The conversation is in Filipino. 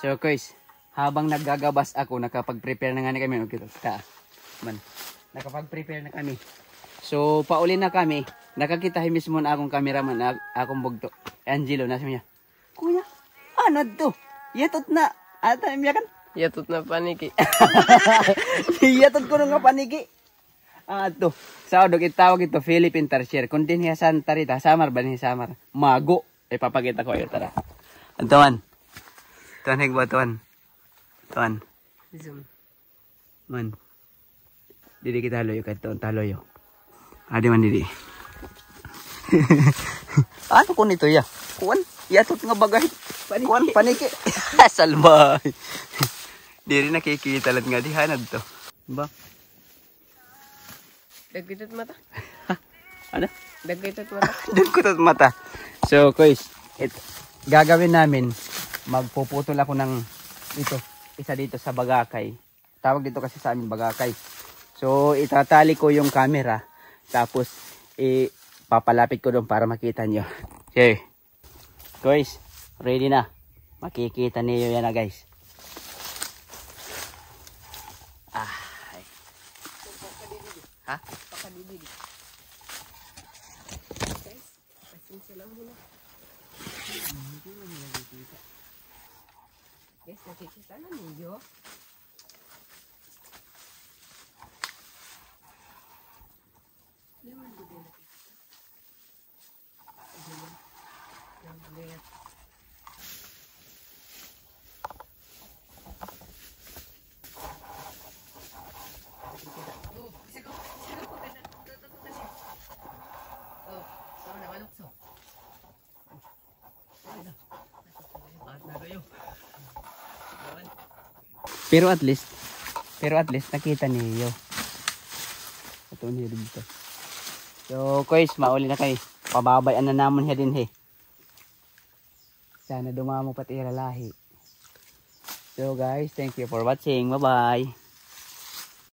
So guys, habang naggagabas ako, nakapag-prepare na nga kami. Okay, man. Nakapag-prepare na kami. So pauli na kami. Nakakita mismo na akong cameraman, akong bugto. Angelo, nasa niya. Kuya, ano to? Yatot na. Ata niya kan? Yatot na paniki. Yatot ko nga paniki. To. Sa odog itawag ito Philippine Tarsier. Kung din hiya Santa Rita, samar ba ni samar? Mago. Ipapakita ko ayo tara. Antawan. Tuan higba tuan. Tuan. Zoom. Man. Didi kita haloyo ka tuan taloyo. Adi man didi. Ano ko nito ya? Kuan, yatot nga bagay. Kuan paniki. Salbay. Diri nakikita lang nga dihanad to. Ba? Dagkitot mata. Ano? Dagkitot mata. Dagkitot mata. So guys, gagawin namin, magpuputol ako ng ito, isa dito sa bagakay. Tawag dito kasi sa amin bagakay. So itatali ko yung camera, tapos papalapit ko doon para makita nyo. Okay. Guys, ready na. Makikita niyo yan na guys. Ha? Pakadidili. Guys, pasensya lang muna. Guys, nakikita na ninyo. Pero at least nakita niyo. Ito niyo dito. So guys, mauli na kayo. Pababayan na namon siya din he. Sana dumamo pati iralahi. So guys, thank you for watching. Bye bye.